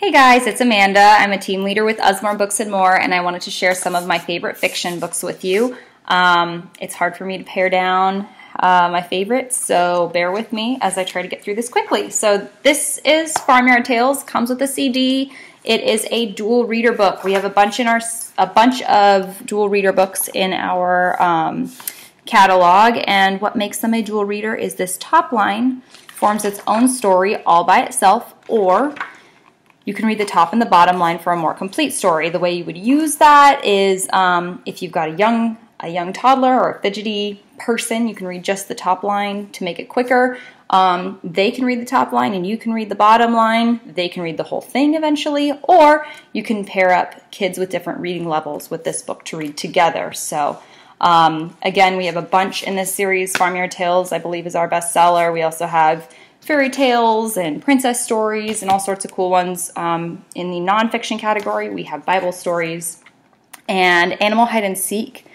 Hey guys, it's Amanda. I'm a team leader with Usmore Books and More, and I wanted to share some of my favorite fiction books with you. It's hard for me to pare down my favorites, so bear with me as I try to get through this quickly. So this is Farmyard Tales, comes with a CD. It is a dual reader book. We have a bunch of dual reader books in our catalog, and what makes them a dual reader is this top line forms its own story all by itself, or you can read the top and the bottom line for a more complete story. The way you would use that is if you've got a young toddler or a fidgety person, you can read just the top line to make it quicker. They can read the top line and you can read the bottom line. They can read the whole thing eventually, or you can pair up kids with different reading levels with this book to read together. So again, we have a bunch in this series. Farmyard Tales, I believe, is our bestseller. We also have fairy tales and princess stories and all sorts of cool ones. In the nonfiction category, we have Bible stories. And Animal Hide and Seek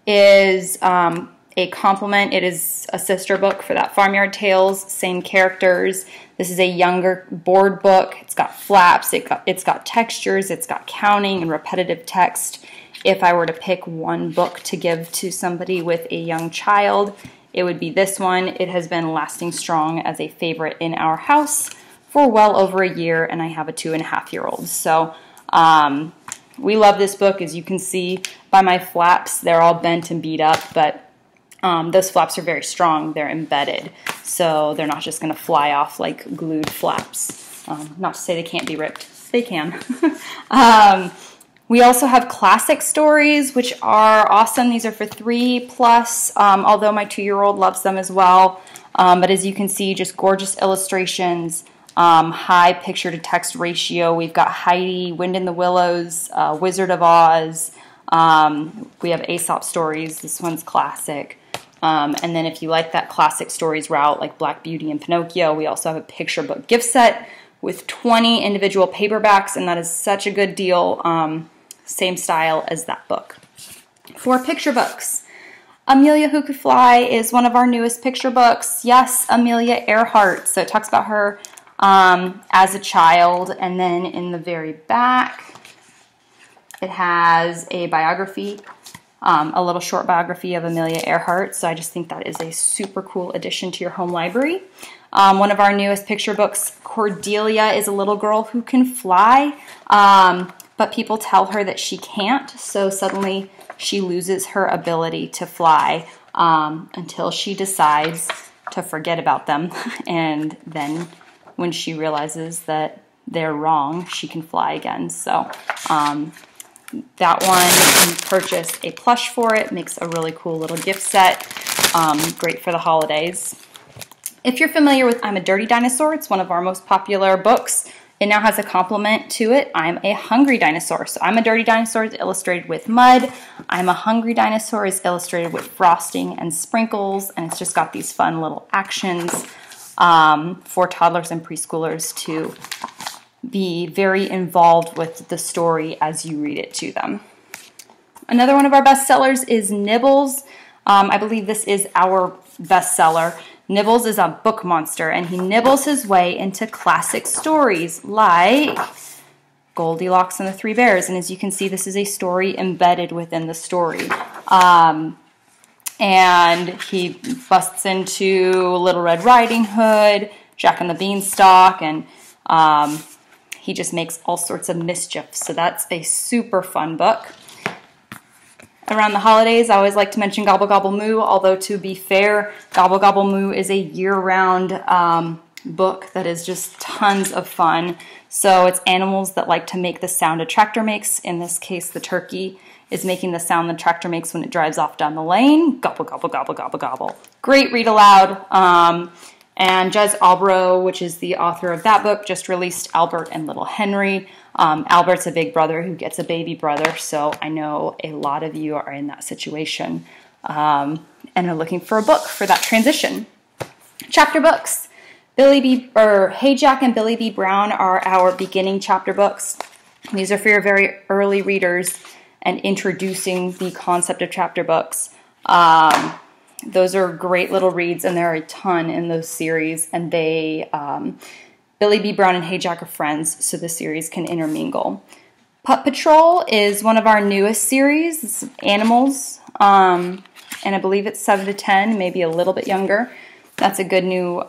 is a complement. It is a sister book for that Farmyard Tales, same characters. This is a younger board book. It's got flaps, it's got textures, it's got counting and repetitive text. If I were to pick one book to give to somebody with a young child, it would be this one. It has been lasting strong as a favorite in our house for well over a year, and I have a 2.5-year-old. So we love this book. As you can see by my flaps, they're all bent and beat up, but those flaps are very strong. They're embedded, so they're not just going to fly off like glued flaps. Not to say they can't be ripped. They can. We also have classic stories, which are awesome. These are for 3+, although my 2-year-old loves them as well. But as you can see, just gorgeous illustrations, high picture-to-text ratio. We've got Heidi, Wind in the Willows, Wizard of Oz. We have Aesop stories. This one's classic. And then if you like that classic stories route, like Black Beauty and Pinocchio, we also have a picture book gift set with 20 individual paperbacks, and that is such a good deal. Same style as that book. For picture books, Amelia Who Could Fly is one of our newest picture books. Yes, Amelia Earhart. So it talks about her as a child, and then in the very back, it has a biography, a little short biography of Amelia Earhart. So I just think that is a super cool addition to your home library. One of our newest picture books, Cordelia, is a little girl who can fly, but people tell her that she can't, so suddenly she loses her ability to fly until she decides to forget about them, and then when she realizes that they're wrong, she can fly again. So that one, you can purchase a plush for it, makes a really cool little gift set, great for the holidays. If you're familiar with I'm a Dirty Dinosaur, it's one of our most popular books. It now has a complement to it. I'm a Hungry Dinosaur. So I'm a Dirty Dinosaur is illustrated with mud. I'm a Hungry Dinosaur is illustrated with frosting and sprinkles, and it's just got these fun little actions for toddlers and preschoolers to be very involved with the story as you read it to them. Another one of our bestsellers is Nibbles. I believe this is our bestseller. Nibbles is a book monster, and he nibbles his way into classic stories like Goldilocks and the Three Bears. And as you can see, this is a story embedded within the story. And he busts into Little Red Riding Hood, Jack and the Beanstalk, and he just makes all sorts of mischief. So that's a super fun book. Around the holidays, I always like to mention Gobble Gobble Moo, although to be fair, Gobble Gobble Moo is a year-round book that is just tons of fun. So it's animals that like to make the sound a tractor makes. In this case, the turkey is making the sound the tractor makes when it drives off down the lane. Gobble, gobble, gobble, gobble, gobble. Great read aloud. And Jez Albro, which is the author of that book, just released Albert and Little Henry. Albert's a big brother who gets a baby brother, so I know a lot of you are in that situation and are looking for a book for that transition. Chapter books. Hey Jack and Billy B. Brown are our beginning chapter books. These are for your very early readers and introducing the concept of chapter books. Those are great little reads, and there are a ton in those series, and they Billy B. Brown and Hey Jack are friends, so the series can intermingle. Pup Patrol is one of our newest series. It's animals, and I believe it's 7 to 10, maybe a little bit younger. That's a good new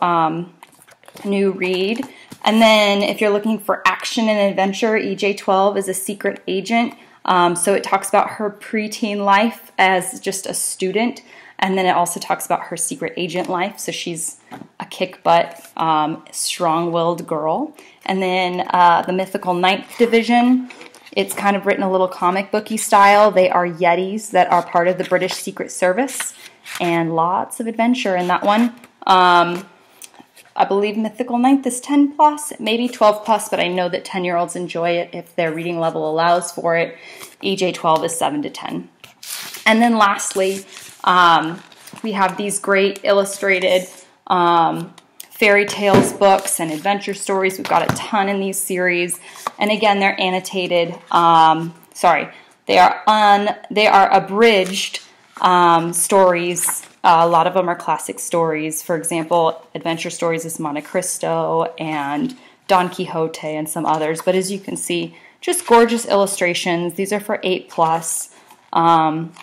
read. And then if you're looking for action and adventure, EJ-12 is a secret agent. So it talks about her preteen life as just a student, and then it also talks about her secret agent life. So she's a kick-butt, strong-willed girl. And then the Mythical Ninth Division, it's kind of written a little comic booky style. They are Yetis that are part of the British Secret Service, and lots of adventure in that one. I believe Mythical Ninth is 10 plus, maybe 12 plus, but I know that 10-year-olds enjoy it if their reading level allows for it. EJ-12 is 7 to 10. And then lastly, we have these great illustrated fairy tales books and adventure stories. We've got a ton in these series. And again, they're annotated, they are abridged stories. A lot of them are classic stories. For example, Adventure Stories is Monte Cristo and Don Quixote and some others. But as you can see, just gorgeous illustrations. These are for 8 plus, and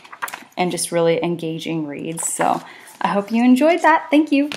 just really engaging reads. So I hope you enjoyed that. Thank you.